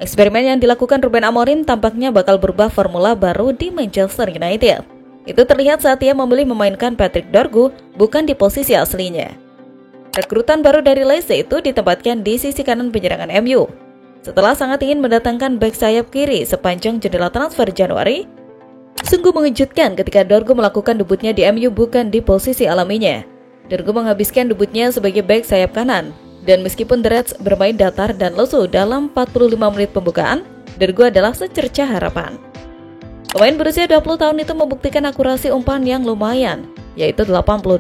Eksperimen yang dilakukan Ruben Amorim tampaknya bakal berubah formula baru di Manchester United. Itu terlihat saat ia memilih memainkan Patrick Dorgu bukan di posisi aslinya. Rekrutan baru dari Leicester itu ditempatkan di sisi kanan penyerangan MU. Setelah sangat ingin mendatangkan bek sayap kiri sepanjang jendela transfer Januari, sungguh mengejutkan ketika Dorgu melakukan debutnya di MU bukan di posisi alaminya. Dorgu menghabiskan debutnya sebagai bek sayap kanan. Dan meskipun The Reds bermain datar dan lesu dalam 45 menit pembukaan, Dorgu adalah secercah harapan. Pemain berusia 20 tahun itu membuktikan akurasi umpan yang lumayan, yaitu 82%,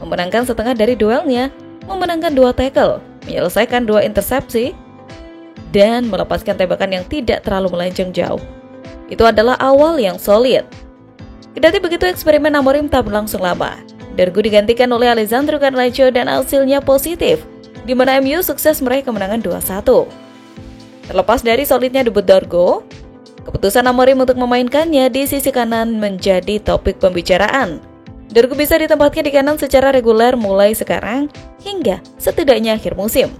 memenangkan setengah dari duelnya, memenangkan 2 tackle, menyelesaikan 2 intersepsi, dan melepaskan tembakan yang tidak terlalu melenceng jauh. Itu adalah awal yang solid. Kendati begitu, eksperimen Amorim tak berlangsung lama. Dorgu digantikan oleh Alessandro Garnacho dan hasilnya positif, di mana MU sukses meraih kemenangan 2-1. Terlepas dari solidnya debut Dorgu, keputusan Amorim untuk memainkannya di sisi kanan menjadi topik pembicaraan. Dorgu bisa ditempatkan di kanan secara reguler mulai sekarang hingga setidaknya akhir musim.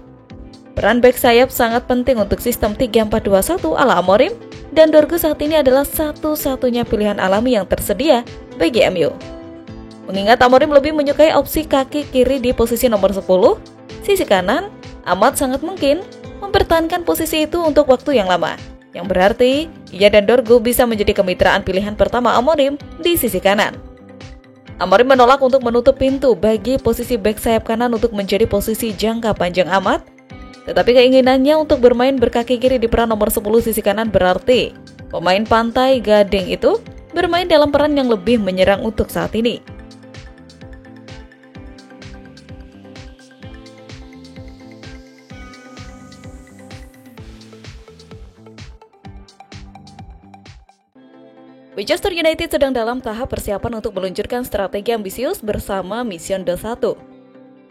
Peran bek sayap sangat penting untuk sistem 3-4-2-1 ala Amorim, dan Dorgu saat ini adalah satu-satunya pilihan alami yang tersedia bagi MU. Mengingat Amorim lebih menyukai opsi kaki kiri di posisi nomor 10, sisi kanan amat sangat mungkin mempertahankan posisi itu untuk waktu yang lama, yang berarti ia dan Dorgu bisa menjadi kemitraan pilihan pertama Amorim di sisi kanan. Amorim menolak untuk menutup pintu bagi posisi bek sayap kanan untuk menjadi posisi jangka panjang amat, tetapi keinginannya untuk bermain berkaki kiri di peran nomor 10 sisi kanan berarti pemain Pantai Gading itu bermain dalam peran yang lebih menyerang untuk saat ini. Manchester United sedang dalam tahap persiapan untuk meluncurkan strategi ambisius bersama Mission 21.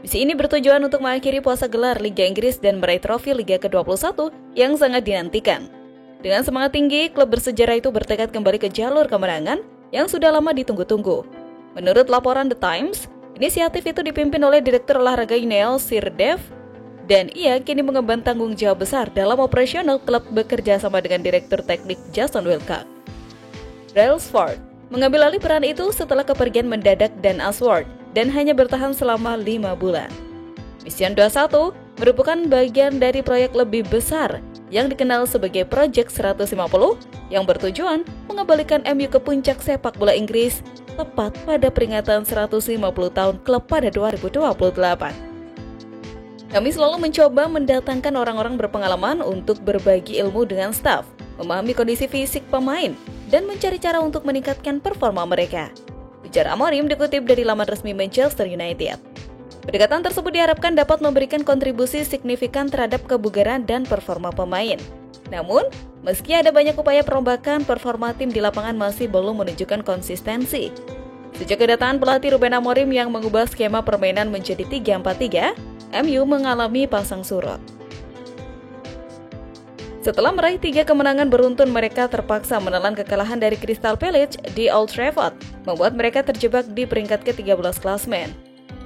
Misi ini bertujuan untuk mengakhiri puasa gelar Liga Inggris dan meraih trofi Liga ke-21 yang sangat dinantikan. Dengan semangat tinggi, klub bersejarah itu bertekad kembali ke jalur kemenangan yang sudah lama ditunggu-tunggu. Menurut laporan The Times, inisiatif itu dipimpin oleh Direktur Olahraga Neil Sirdev, dan ia kini mengemban tanggung jawab besar dalam operasional klub bekerja sama dengan Direktur Teknik Jason Wilcock. Brailsford mengambil alih peran itu setelah kepergian mendadak Dan Ashworth dan hanya bertahan selama 5 bulan. Mission 21 merupakan bagian dari proyek lebih besar yang dikenal sebagai Project 150 yang bertujuan mengembalikan MU ke puncak sepak bola Inggris tepat pada peringatan 150 tahun klub pada 2028. Kami selalu mencoba mendatangkan orang-orang berpengalaman untuk berbagi ilmu dengan staf, memahami kondisi fisik pemain, dan mencari cara untuk meningkatkan performa mereka. Ujar Amorim dikutip dari laman resmi Manchester United. Pendekatan tersebut diharapkan dapat memberikan kontribusi signifikan terhadap kebugaran dan performa pemain. Namun, meski ada banyak upaya perombakan, performa tim di lapangan masih belum menunjukkan konsistensi. Sejak kedatangan pelatih Ruben Amorim yang mengubah skema permainan menjadi 3-4-3, MU mengalami pasang surut. Setelah meraih 3 kemenangan beruntun, mereka terpaksa menelan kekalahan dari Crystal Palace di Old Trafford, membuat mereka terjebak di peringkat ke-13 klasmen.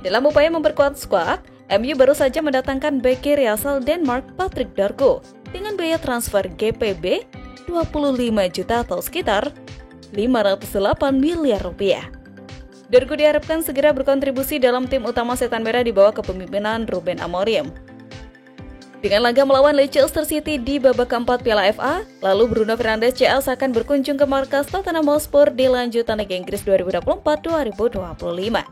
Dalam upaya memperkuat skuad, MU baru saja mendatangkan bek kiri asal Denmark Patrick Dorgu dengan biaya transfer GPB 25 juta atau sekitar 508 miliar rupiah. Dorgu diharapkan segera berkontribusi dalam tim utama Setan Merah di bawah kepemimpinan Ruben Amorim. Dengan laga melawan Leicester City di babak keempat Piala FA, lalu Bruno Fernandes CL akan berkunjung ke markas Tottenham Hotspur di lanjutan Liga Inggris 2024-2025.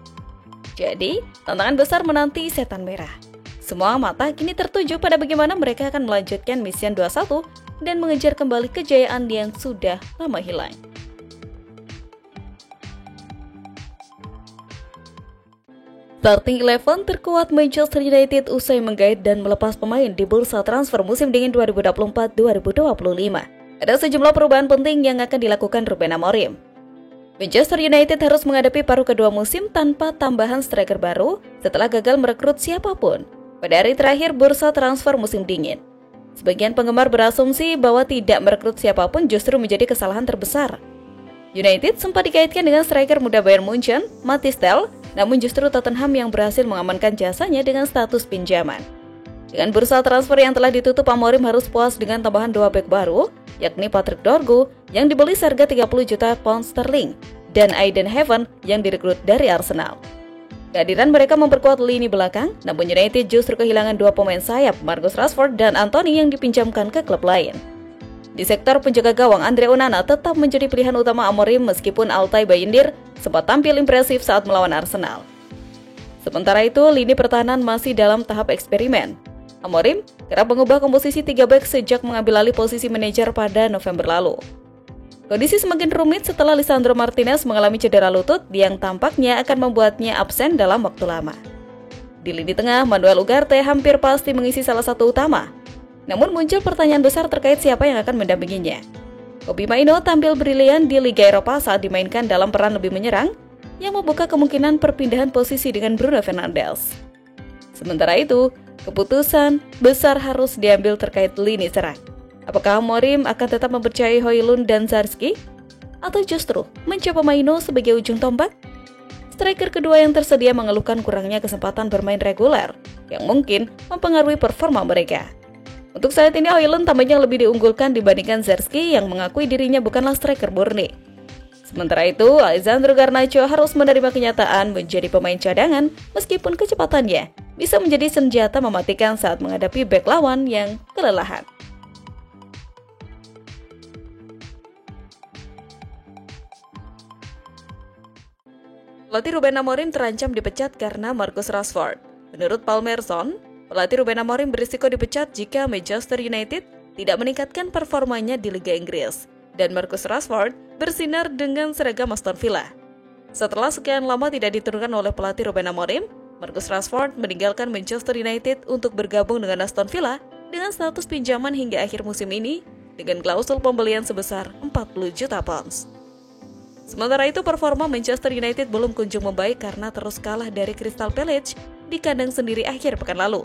Jadi, tantangan besar menanti Setan Merah. Semua mata kini tertuju pada bagaimana mereka akan melanjutkan Mission 21 dan mengejar kembali kejayaan yang sudah lama hilang. Starting 11 terkuat Manchester United usai menggait dan melepas pemain di bursa transfer musim dingin 2024-2025. Ada sejumlah perubahan penting yang akan dilakukan Ruben Amorim. Manchester United harus menghadapi paruh kedua musim tanpa tambahan striker baru setelah gagal merekrut siapapun pada hari terakhir bursa transfer musim dingin. Sebagian penggemar berasumsi bahwa tidak merekrut siapapun justru menjadi kesalahan terbesar. United sempat dikaitkan dengan striker muda Bayern Munchen, Mathys Tel, namun justru Tottenham yang berhasil mengamankan jasanya dengan status pinjaman. Dengan bursa transfer yang telah ditutup, Amorim harus puas dengan tambahan 2 bek baru, yakni Patrick Dorgu yang dibeli seharga 30 juta pound sterling dan Aiden Heaven yang direkrut dari Arsenal. Kehadiran mereka memperkuat lini belakang, namun United justru kehilangan 2 pemain sayap, Marcus Rashford dan Anthony yang dipinjamkan ke klub lain. Di sektor penjaga gawang, Andre Onana tetap menjadi pilihan utama Amorim meskipun Altay Bayindir sempat tampil impresif saat melawan Arsenal. Sementara itu, lini pertahanan masih dalam tahap eksperimen. Amorim kerap mengubah komposisi 3 bek sejak mengambil alih posisi manajer pada November lalu. Kondisi semakin rumit setelah Lisandro Martinez mengalami cedera lutut yang tampaknya akan membuatnya absen dalam waktu lama. Di lini tengah, Manuel Ugarte hampir pasti mengisi salah satu utama. Namun muncul pertanyaan besar terkait siapa yang akan mendampinginya. Kobbie Mainoo tampil brilian di Liga Eropa saat dimainkan dalam peran lebih menyerang, yang membuka kemungkinan perpindahan posisi dengan Bruno Fernandes. Sementara itu, keputusan besar harus diambil terkait lini serang. Apakah Amorim akan tetap mempercayai Højlund dan Zalewski? Atau justru mencoba Mainoo sebagai ujung tombak? Striker kedua yang tersedia mengeluhkan kurangnya kesempatan bermain reguler, yang mungkin mempengaruhi performa mereka. Untuk saat ini, Højlund tampaknya lebih diunggulkan dibandingkan Zalewski yang mengakui dirinya bukanlah striker murni. Sementara itu, Alessandro Garnacho harus menerima kenyataan menjadi pemain cadangan meskipun kecepatannya bisa menjadi senjata mematikan saat menghadapi bek lawan yang kelelahan. Pelatih Ruben Amorim terancam dipecat karena Marcus Rashford. Menurut Palmerson, pelatih Ruben Amorim berisiko dipecat jika Manchester United tidak meningkatkan performanya di Liga Inggris dan Marcus Rashford bersinar dengan seragam Aston Villa. Setelah sekian lama tidak diturunkan oleh pelatih Ruben Amorim, Marcus Rashford meninggalkan Manchester United untuk bergabung dengan Aston Villa dengan status pinjaman hingga akhir musim ini dengan klausul pembelian sebesar 40 juta pounds. Sementara itu, performa Manchester United belum kunjung membaik karena terus kalah dari Crystal Palace di kandang sendiri akhir pekan lalu.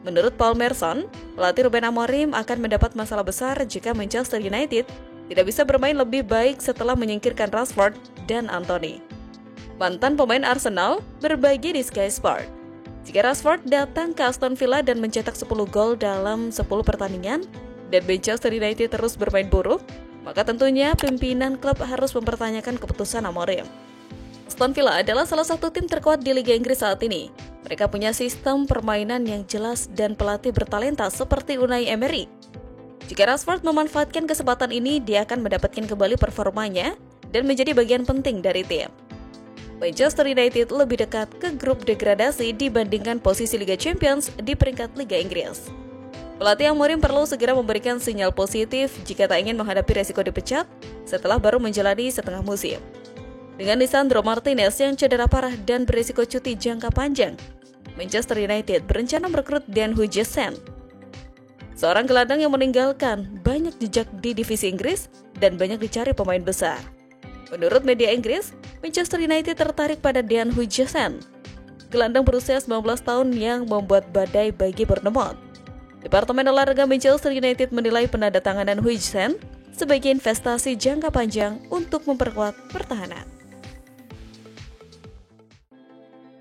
Menurut Palmerson, pelatih Ruben Amorim akan mendapat masalah besar jika Manchester United tidak bisa bermain lebih baik setelah menyingkirkan Rashford dan Anthony. Mantan pemain Arsenal berbagi di Sky Sport. Jika Rashford datang ke Aston Villa dan mencetak 10 gol dalam 10 pertandingan, dan Manchester United terus bermain buruk, maka tentunya pimpinan klub harus mempertanyakan keputusan Amorim. Aston Villa adalah salah satu tim terkuat di Liga Inggris saat ini. Mereka punya sistem permainan yang jelas dan pelatih bertalenta seperti Unai Emery. Jika Rashford memanfaatkan kesempatan ini, dia akan mendapatkan kembali performanya dan menjadi bagian penting dari tim. Manchester United lebih dekat ke grup degradasi dibandingkan posisi Liga Champions di peringkat Liga Inggris. Pelatih Amorim perlu segera memberikan sinyal positif jika tak ingin menghadapi resiko dipecat setelah baru menjalani setengah musim. Dengan Lisandro Martinez yang cedera parah dan berisiko cuti jangka panjang, Manchester United berencana merekrut Dan Huijsen, seorang gelandang yang meninggalkan banyak jejak di divisi Inggris dan banyak dicari pemain besar. Menurut media Inggris, Manchester United tertarik pada Dan Huijsen, gelandang berusia 19 tahun yang membuat badai bagi Bournemouth. Departemen Olahraga Manchester United menilai penandatanganan Huijsen sebagai investasi jangka panjang untuk memperkuat pertahanan.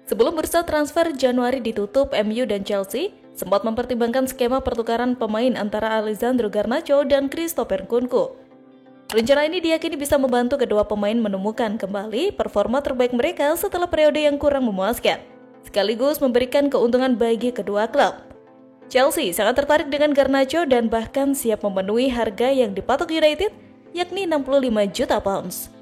Sebelum bursa transfer Januari ditutup, MU dan Chelsea sempat mempertimbangkan skema pertukaran pemain antara Alessandro Garnacho dan Christopher Nkunku. Rencana ini diyakini bisa membantu kedua pemain menemukan kembali performa terbaik mereka setelah periode yang kurang memuaskan, sekaligus memberikan keuntungan bagi kedua klub. Chelsea sangat tertarik dengan Garnacho dan bahkan siap memenuhi harga yang dipatok United, yakni 65 juta pounds.